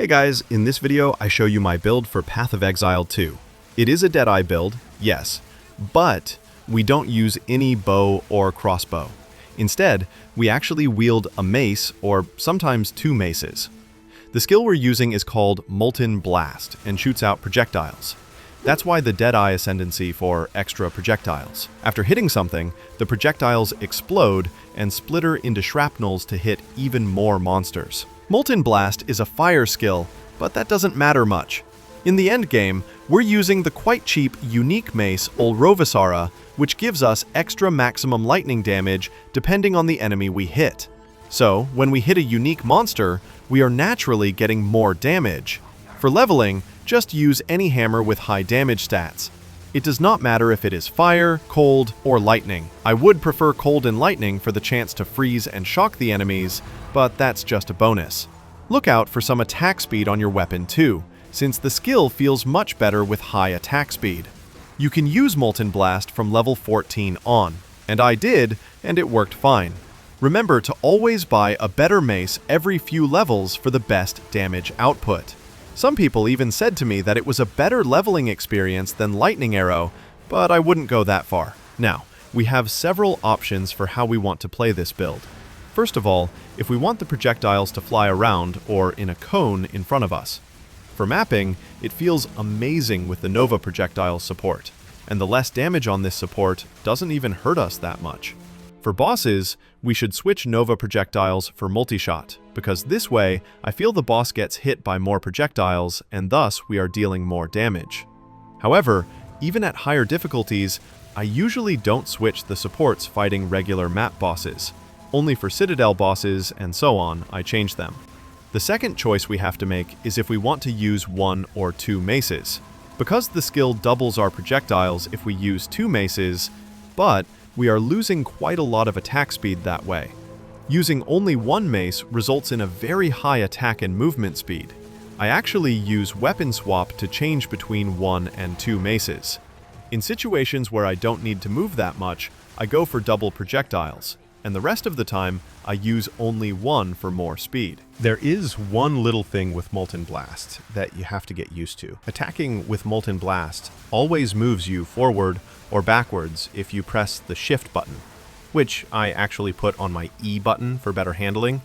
Hey guys, in this video I show you my build for Path of Exile 2. It is a Deadeye build, yes, but we don't use any bow or crossbow. Instead, we actually wield a mace or sometimes two maces. The skill we're using is called Molten Blast and shoots out projectiles. That's why the Deadeye ascendancy for extra projectiles. After hitting something, the projectiles explode and splitter into shrapnels to hit even more monsters. Molten Blast is a fire skill, but that doesn't matter much. In the end game, we're using the quite cheap unique mace Olrovisara, which gives us extra maximum lightning damage depending on the enemy we hit. So, when we hit a unique monster, we are naturally getting more damage. For leveling, just use any hammer with high damage stats. It does not matter if it is fire, cold, or lightning. I would prefer cold and lightning for the chance to freeze and shock the enemies, but that's just a bonus. Look out for some attack speed on your weapon too, since the skill feels much better with high attack speed. You can use Molten Blast from level 14 on, and I did, and it worked fine. Remember to always buy a better mace every few levels for the best damage output. Some people even said to me that it was a better leveling experience than Lightning Arrow, but I wouldn't go that far. Now, we have several options for how we want to play this build. First of all, if we want the projectiles to fly around or in a cone in front of us. For mapping, it feels amazing with the Nova projectile support, and the less damage on this support doesn't even hurt us that much. For bosses, we should switch Nova projectiles for multi-shot, because this way, I feel the boss gets hit by more projectiles, and thus we are dealing more damage. However, even at higher difficulties, I usually don't switch the supports fighting regular map bosses. Only for Citadel bosses and so on, I change them. The second choice we have to make is if we want to use one or two maces. Because the skill doubles our projectiles if we use two maces, but we are losing quite a lot of attack speed that way. Using only one mace results in a very high attack and movement speed. I actually use weapon swap to change between one and two maces. In situations where I don't need to move that much, I go for double projectiles, and the rest of the time, I use only one for more speed. There is one little thing with Molten Blast that you have to get used to. Attacking with Molten Blast always moves you forward or backwards if you press the Shift button, which I actually put on my E button for better handling.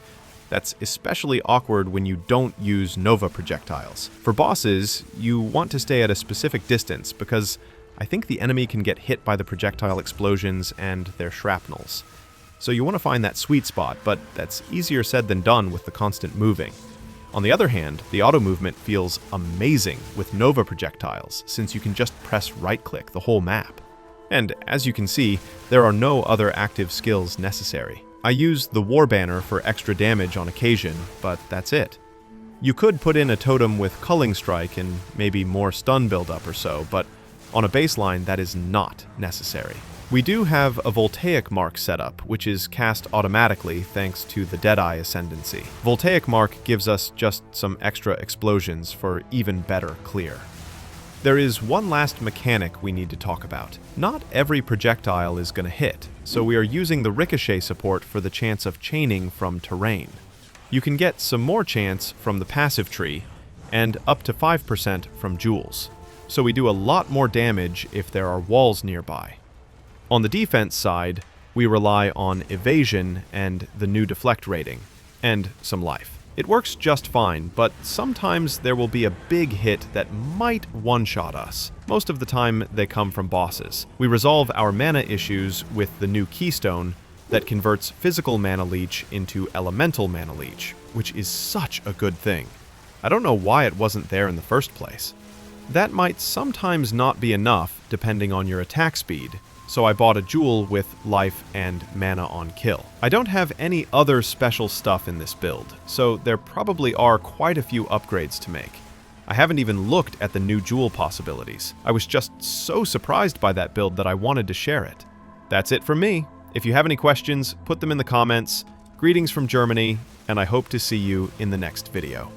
That's especially awkward when you don't use Nova projectiles. For bosses, you want to stay at a specific distance because I think the enemy can get hit by the projectile explosions and their shrapnels. So you want to find that sweet spot, but that's easier said than done with the constant moving. On the other hand, the auto movement feels amazing with Nova projectiles, since you can just press right-click the whole map. And as you can see, there are no other active skills necessary. I use the War Banner for extra damage on occasion, but that's it. You could put in a totem with Culling Strike and maybe more stun buildup or so, but on a baseline that is not necessary. We do have a Voltaic Mark setup, which is cast automatically thanks to the Deadeye ascendancy. Voltaic Mark gives us just some extra explosions for even better clear. There is one last mechanic we need to talk about. Not every projectile is going to hit, so we are using the ricochet support for the chance of chaining from terrain. You can get some more chance from the passive tree, and up to 5% from jewels. So we do a lot more damage if there are walls nearby. On the defense side, we rely on evasion and the new deflect rating, and some life. It works just fine, but sometimes there will be a big hit that might one-shot us. Most of the time, they come from bosses. We resolve our mana issues with the new keystone that converts physical mana leech into elemental mana leech, which is such a good thing. I don't know why it wasn't there in the first place. That might sometimes not be enough, depending on your attack speed, so I bought a jewel with life and mana on kill. I don't have any other special stuff in this build, so there probably are quite a few upgrades to make. I haven't even looked at the new jewel possibilities. I was just so surprised by that build that I wanted to share it. That's it from me. If you have any questions, put them in the comments. Greetings from Germany, and I hope to see you in the next video.